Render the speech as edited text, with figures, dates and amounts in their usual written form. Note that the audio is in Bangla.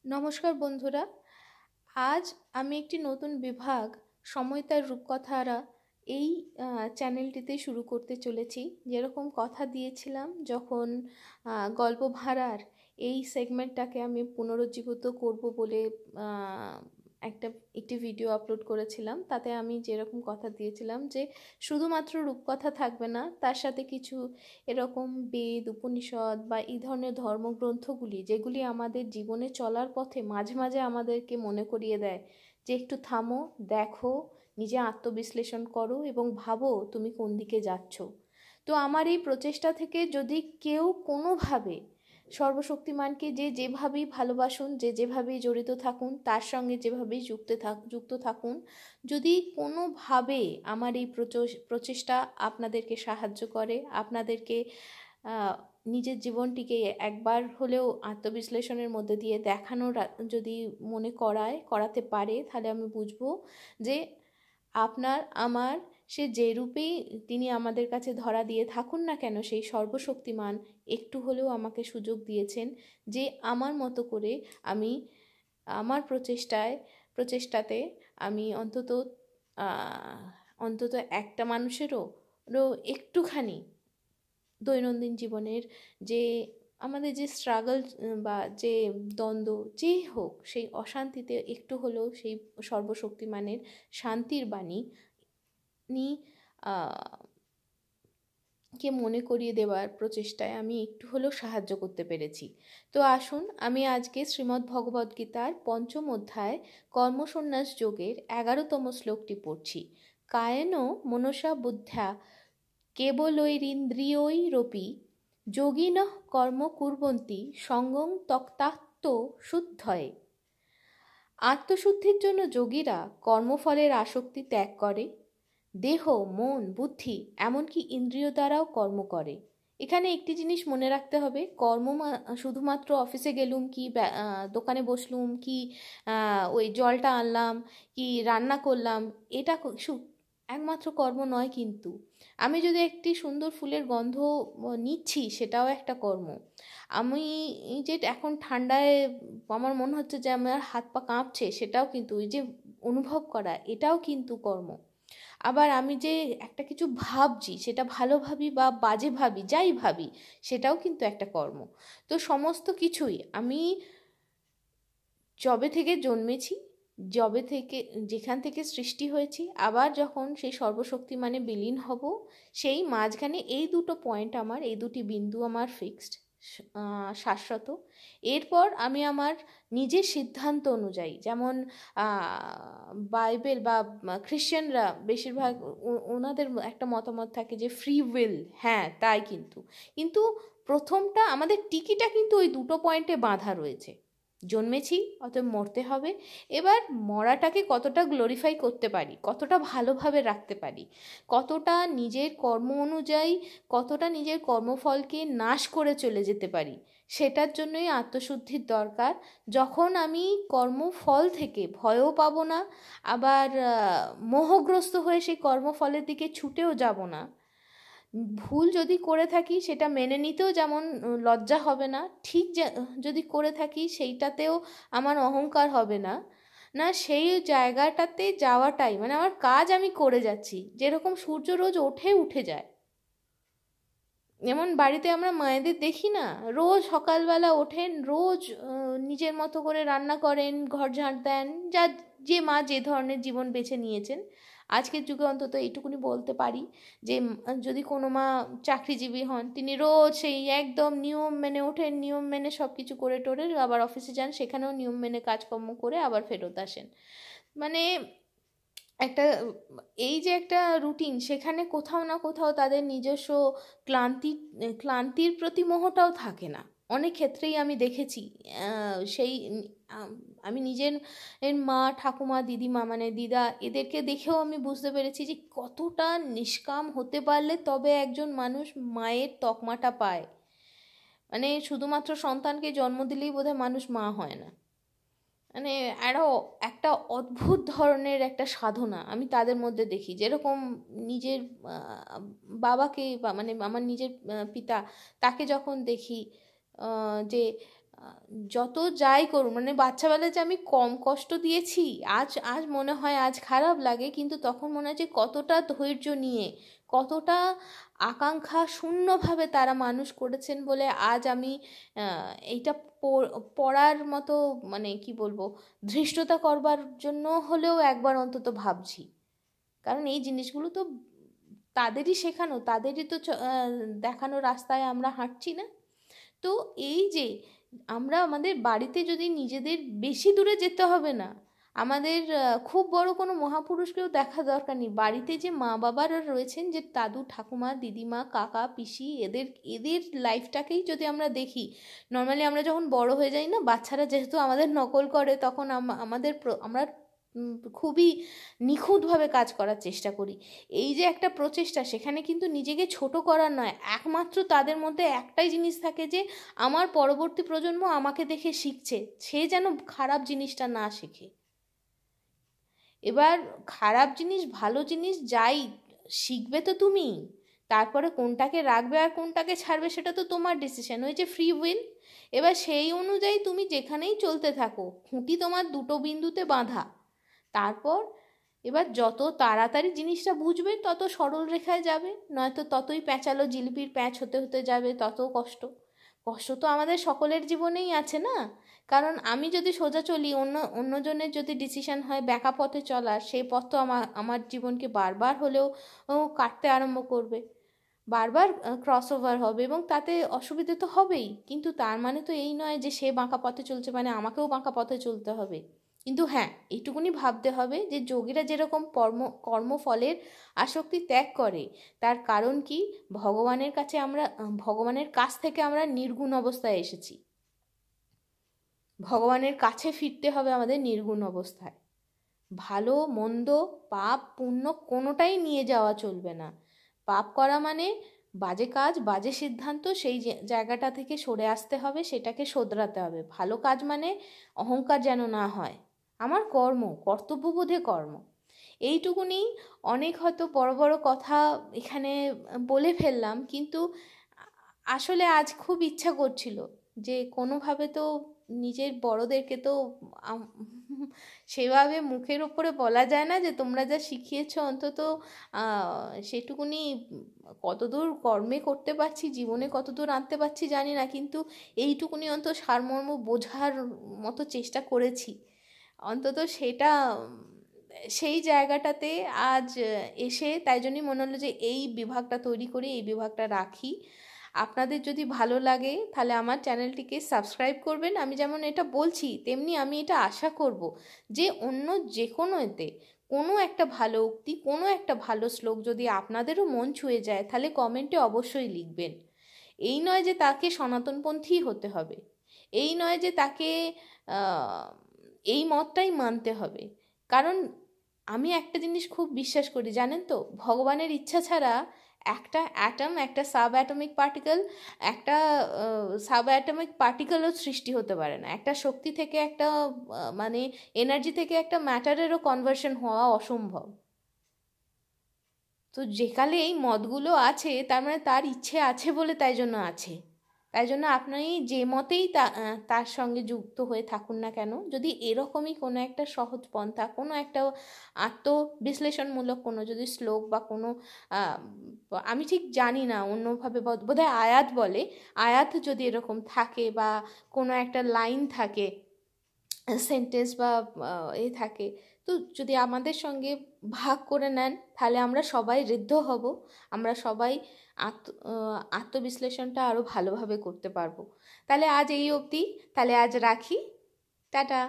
নমস্কার বন্ধুরা। আজ আমি একটি নতুন বিভাগ সময় তার রূপকথারা এই চ্যানেলটিতে শুরু করতে চলেছি। যেরকম কথা দিয়েছিলাম, যখন গল্পধারার এই সেগমেন্টটাকে আমি পুনরুজ্জীবিত করব বলে আহ, একটি ভিডিও আপলোড করেছিলাম, তাতে আমি যেরকম কথা দিয়েছিলাম যে শুধুমাত্র রূপকথা থাকবে না, তার সাথে কিছু এরকম বেদ, উপনিষদ বা এই ধরনের ধর্মগ্রন্থগুলি, যেগুলি আমাদের জীবনে চলার পথে মাঝে মাঝে আমাদেরকে মনে করিয়ে দেয় যে একটু থামো, দেখো, নিজে আত্মবিশ্লেষণ করো এবং ভাবো তুমি কোন দিকে যাচ্ছ। তো আমার এই প্রচেষ্টা থেকে যদি কেউ কোনোভাবে সর্বশক্তিমানকে যেভাবেই ভালোবাসুন, যেভাবেই জড়িত থাকুন, তার সঙ্গে যেভাবেই যুক্ত থাকুন, যদি কোনোভাবে আমার এই প্রচেষ্টা আপনাদেরকে সাহায্য করে, আপনাদেরকে নিজের জীবনটিকে একবার হলেও আত্মবিশ্লেষণের মধ্যে দিয়ে দেখানোর যদি করাতে পারে, তাহলে আমি বুঝবো যে আপনার আমার সে যে রূপেই তিনি আমাদের কাছে ধরা দিয়ে থাকুন না কেন, সেই সর্বশক্তিমান একটু হলেও আমাকে সুযোগ দিয়েছেন যে আমার মতো করে আমি আমার প্রচেষ্টাতে আমি অন্তত একটা মানুষেরও একটুখানি দৈনন্দিন জীবনের যে আমাদের যে স্ট্রাগল বা যে দ্বন্দ্ব যেই হোক, সেই অশান্তিতে একটু হলেও সেই সর্বশক্তিমানের শান্তির বাণী কে মনে করিয়ে দেওয়ার প্রচেষ্টায় আমি একটু হলেও সাহায্য করতে পেরেছি। তো আসুন, আমি আজকে শ্রীমদ্ ভগবদ্গীতার পঞ্চম অধ্যায় কর্মসন্ন্যাস যোগের 11তম শ্লোকটি পড়ছি। কায়েন মনসা বুদ্ধ্যা কেবলৈরিন্দ্রিয়ৈরপি যোগিনঃ কর্ম কুর্বন্তি সঙ্গং তক্তাত্ম শুদ্ধয়ে। আত্মশুদ্ধির জন্য যোগীরা কর্মফলের আসক্তি ত্যাগ করে, দেহ, মন, বুদ্ধি, এমনকি ইন্দ্রিয় দ্বারাও কর্ম করে। এখানে একটি জিনিস মনে রাখতে হবে, শুধুমাত্র অফিসে গেলুম কি দোকানে বসলুম কি ওই জলটা আনলাম কি রান্না করলাম, এটা একমাত্র কর্ম নয়। কিন্তু আমি যদি একটি সুন্দর ফুলের গন্ধ নিচ্ছি, সেটাও একটা কর্ম। আমি যে এখন ঠান্ডায় আমার মনে হচ্ছে যে আমার হাত পা কাঁপছে, সেটাও কিন্তু ওই যে অনুভব করা, এটাও কিন্তু কর্ম। আবার আমি যে একটা কিছু ভাবছি, সেটা ভালো ভাবি বা বাজে ভাবি, যাই ভাবি, সেটাও কিন্তু একটা কর্ম। তো সমস্ত কিছুই আমি যবে থেকে জন্মেছি, যেখান থেকে সৃষ্টি হয়েছি, আবার যখন সেই সর্বশক্তিমানে বিলীন হব, সেই মাঝখানে এই দুটো পয়েন্ট আমার, এই দুটি বিন্দু আমার ফিক্সড, শাশ্বত। এরপর আমি আমার নিজের সিদ্ধান্ত অনুযায়ী, যেমন বাইবেল বা খ্রিশ্চানরা বেশিরভাগ ওনাদের একটা মতামত থাকে যে ফ্রি উইল, হ্যাঁ তাই, কিন্তু প্রথমটা আমাদের টিকিটা কিন্তু ওই দুটো পয়েন্টে বাঁধা রয়েছে। জন্মেছি, অতএব মরতে হবে। এবার মরাটাকে কতটা গ্লোরিফাই করতে পারি, কতটা ভালোভাবে রাখতে পারি, কতটা নিজের কর্ম অনুযায়ী, কতটা নিজের কর্মফলকে নাশ করে চলে যেতে পারি, সেটার জন্যই আত্মশুদ্ধির দরকার। যখন আমি কর্মফল থেকে ভয়ও পাবো না, আবার মোহগ্রস্ত হয়ে সেই কর্মফলের দিকে ছুটেও যাব না। ভুল যদি করে থাকি সেটা মেনে নিতেও যেমন লজ্জা হবে না, ঠিক যদি করে থাকি সেইটাতেও আমার অহংকার হবে না। সেই জায়গাটাতে যাওয়াটাই মানে আমার কাজ, আমি করে যাচ্ছি। যেরকম সূর্য রোজ উঠে যায়, যেমন বাড়িতে আমরা মায়েদের দেখি না, রোজ সকালবেলা ওঠেন, রোজ নিজের মতো করে রান্না করেন, ঘর ঝাঁট দেন, যে মা যে ধরনের জীবন বেছে নিয়েছেন। আজকের যুগে অন্তত এইটুকুনি বলতে পারি যে যদি কোনো মা চাকরিজীবী হন, তিনি রোজ সেই একদম নিয়ম মেনে ওঠেন, নিয়ম মেনে সব কিছু করে টোরে আবার অফিসে যান, সেখানেও নিয়ম মেনে কাজকর্ম করে আবার ফেরত আসেন। মানে একটা এই যে একটা রুটিন, সেখানে কোথাও না কোথাও তাদের নিজস্ব ক্লান্তির প্রতি মোহটাও থাকে না। অনেক ক্ষেত্রেই আমি দেখেছি সেই আমি নিজের মা, ঠাকুমা, দিদিমা মানে দিদা, এদেরকে দেখেও আমি বুঝতে পেরেছি যে কতটা নিষ্কাম হতে পারলে তবে একজন মানুষ মায়ের তকমাটা পায়। মানে শুধুমাত্র সন্তানকে জন্ম দিলেই বোধহয় মানুষ মা হয় না। মানে একটা অদ্ভুত ধরনের একটা সাধনা আমি তাদের মধ্যে দেখি। যেরকম নিজের বাবাকে বা মানে আমার নিজের পিতা, তাকে যখন দেখি যে যত যাই করুন, মানে বাচ্চাবেলায় যে আমি কম কষ্ট দিয়েছি, আজ আজ মনে হয়, আজ খারাপ লাগে, কিন্তু তখন মনে হয় যে কতটা ধৈর্য নিয়ে, কতটা আকাঙ্ক্ষা শূন্যভাবে তারা মানুষ করেছেন বলে আজ আমি এইটা পড়ার মতো, মানে কি বলবো, ধৃষ্টতা করবার জন্য হলেও একবার অন্তত ভাবছি। কারণ এই জিনিসগুলো তো তাদেরই শেখানো, তাদেরই তো দেখানো রাস্তায় আমরা হাঁটছি না। তো এই যে আমরা আমাদের বাড়িতে যদি নিজেদের, বেশি দূরে যেতে হবে না, আমাদের খুব বড় কোনো মহাপুরুষকেও দেখা দরকার নেই, বাড়িতে যে মা বাবারা রয়েছেন, যে দাদু ঠাকুমা দিদিমা কাকা পিসি, এদের এদের লাইফটাকেই যদি আমরা দেখি, নর্মালি আমরা যখন বড় হয়ে যাই না, বাচ্চারা যেহেতু আমাদের নকল করে, তখন আমরা খুবই নিখুঁতভাবে কাজ করার চেষ্টা করি। এই যে একটা প্রচেষ্টা, সেখানে কিন্তু নিজেকে ছোট করার নয়, একমাত্র তাদের মধ্যে একটাই জিনিস থাকে যে আমার পরবর্তী প্রজন্ম আমাকে দেখে শিখছে, সে যেন খারাপ জিনিসটা না শেখে। এবার খারাপ জিনিস ভালো জিনিস যাই শিখবে তো তুমি, তারপরে কোনটাকে রাখবে আর কোনটাকে ছাড়বে সেটা তো তোমার ডিসিশন, ওই যে ফ্রি উইল। এবার সেই অনুযায়ী তুমি যেখানেই চলতে থাকো, খুঁটি তোমার দুটো বিন্দুতে বাঁধা। তারপর এবার যত তাড়াতাড়ি জিনিসটা বুঝবে তত সরল রেখায় যাবে, নয়তো ততই প্যাঁচালো জিলিপির প্যাঁচ হতে হতে যাবে, তত কষ্ট। কষ্ট তো আমাদের সকলের জীবনেই আছে না? কারণ আমি যদি সোজা চলি, অন্যজনের যদি ডিসিশন হয় ব্যাকা পথে চলার, সেই পথ তো আমার জীবনকে বারবার হলেও কাটতে আরম্ভ করবে, বারবার ক্রস ওভার হবে, এবং তাতে অসুবিধে তো হবেই। কিন্তু তার মানে তো এই নয় যে সে বাঁকা পথে চলছে মানে আমাকেও বাঁকা পথে চলতে হবে। কিন্তু হ্যাঁ, এইটুকুনি ভাবতে হবে যে যোগীরা যেরকম কর্মফলের আসক্তি ত্যাগ করে, তার কারণ কি, ভগবানের কাছ থেকে আমরা নির্গুণ অবস্থায় এসেছি, ভগবানের কাছে ফিরতে হবে আমাদের নির্গুণ অবস্থায়। ভালো মন্দ পাপ পুণ্য কোনোটাই নিয়ে যাওয়া চলবে না। পাপ করা মানে বাজে কাজ বাজে সিদ্ধান্ত, সেই জায়গাটা থেকে সরে আসতে হবে, সেটাকে শোধরাতে হবে। ভালো কাজ মানে অহংকার যেন না হয়, আমার কর্তব্যবোধে কর্ম। এইটুকুনি। অনেক হয়তো বড় বড় কথা এখানে বলে ফেললাম, কিন্তু আসলে আজ খুব ইচ্ছা করছিল যে কোনোভাবে তো নিজের বড়দেরকে তো সেভাবে মুখের ওপরে বলা যায় না যে তোমরা যা শিখিয়েছ অন্তত সেটুকুনি কতদূর কর্মে করতে পারছি, জীবনে কতদূর আনতে পারছি জানি না, কিন্তু এইটুকুনি অন্তত সারমর্ম বোঝার মতো চেষ্টা করেছি। অন্তত সেটা সেই জায়গাটাতে আজ এসে তাই জন্যই মনে হলো যে এই বিভাগটা তৈরি করি, এই বিভাগটা রাখি। আপনাদের যদি ভালো লাগে তাহলে আমার চ্যানেলটিকে সাবস্ক্রাইব করবেন। আমি যেমন এটা বলছি, তেমনি আমি এটা আশা করব যে অন্য যে কোনো এতে কোনো একটা ভালো উক্তি, কোনো একটা ভালো শ্লোক যদি আপনাদেরও মন ছুঁয়ে যায়, তাহলে কমেন্টে অবশ্যই লিখবেন। এই নয় যে তাকে সনাতনপন্থী হতে হবে, এই নয় যে তাকে এই মতটাই মানতে হবে। কারণ আমি একটা জিনিস খুব বিশ্বাস করি, জানেন তো, ভগবানের ইচ্ছা ছাড়া একটা অ্যাটম, একটা সাব অ্যাটমিক পার্টিকেল, একটা সাব অ্যাটমিক পার্টিকেলও সৃষ্টি হতে পারে না। একটা শক্তি থেকে একটা মানে এনার্জি থেকে একটা ম্যাটারেরও কনভার্সন হওয়া অসম্ভব। তো যেকালে এই মতগুলো আছে, তার মানে তার ইচ্ছে আছে বলে তাই জন্য আছে। তাই জন্য আপনি যে মতেই তার সঙ্গে যুক্ত হয়ে থাকুন না কেন, যদি এরকমই কোনো একটা সহজ পন্থা, কোনো একটা আত্মবিশ্লেষণমূলক কোনো যদি শ্লোক বা কোনো আমি ঠিক জানি না অন্যভাবে বোধহয় আয়াত বলে, আয়াত যদি এরকম থাকে বা কোনো একটা লাইন থাকে, সেন্টেন্স বা থাকে, তো যদি আমাদের সঙ্গে ভাগ করে নেন, তাহলে আমরা সবাই ঋদ্ধ হব, আমরা সবাই আত্মবিশ্লেষণটা আরও ভালোভাবে করতে পারবো। তাহলে আজ এই অবধি, তাহলে আজ রাখি, টাটা।